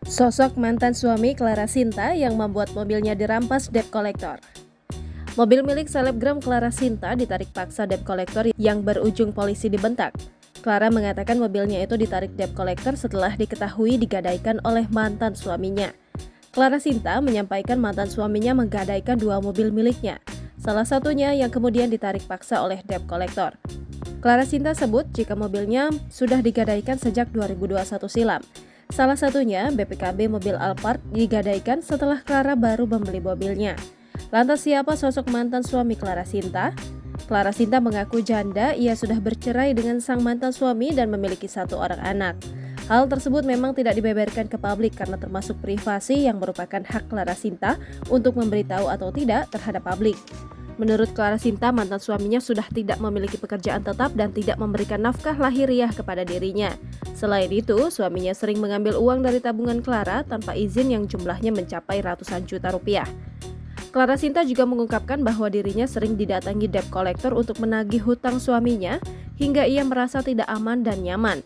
Sosok mantan suami Clara Sinta yang membuat mobilnya dirampas debt collector. Mobil milik selebgram Clara Sinta ditarik paksa debt collector yang berujung polisi dibentak. Clara mengatakan mobilnya itu ditarik debt collector setelah diketahui digadaikan oleh mantan suaminya. Clara Sinta menyampaikan mantan suaminya menggadaikan 2 mobil miliknya, salah satunya yang kemudian ditarik paksa oleh debt collector. Clara Sinta sebut jika mobilnya sudah digadaikan sejak 2021 silam. Salah satunya BPKB mobil Alphard digadaikan setelah Clara baru membeli mobilnya. Lantas siapa sosok mantan suami Clara Sinta? Clara Sinta mengaku janda, ia sudah bercerai dengan sang mantan suami dan memiliki 1 orang anak. Hal tersebut memang tidak dibeberkan ke publik karena termasuk privasi yang merupakan hak Clara Sinta untuk memberitahu atau tidak terhadap publik. Menurut Clara Sinta, mantan suaminya sudah tidak memiliki pekerjaan tetap dan tidak memberikan nafkah lahiriah kepada dirinya. Selain itu, suaminya sering mengambil uang dari tabungan Clara tanpa izin yang jumlahnya mencapai ratusan juta rupiah. Clara Sinta juga mengungkapkan bahwa dirinya sering didatangi debt collector untuk menagih hutang suaminya hingga ia merasa tidak aman dan nyaman.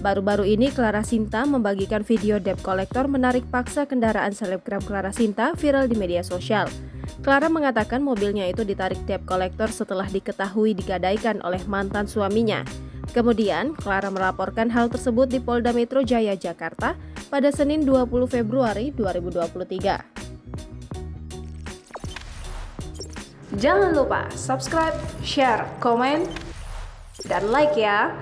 Baru-baru ini Clara Sinta membagikan video debt collector menarik paksa kendaraan selebgram Clara Sinta viral di media sosial. Clara mengatakan mobilnya itu ditarik debt collector setelah diketahui digadaikan oleh mantan suaminya. Kemudian, Clara melaporkan hal tersebut di Polda Metro Jaya, Jakarta pada Senin 20 Februari 2023. Jangan lupa subscribe, share, komen, dan like ya!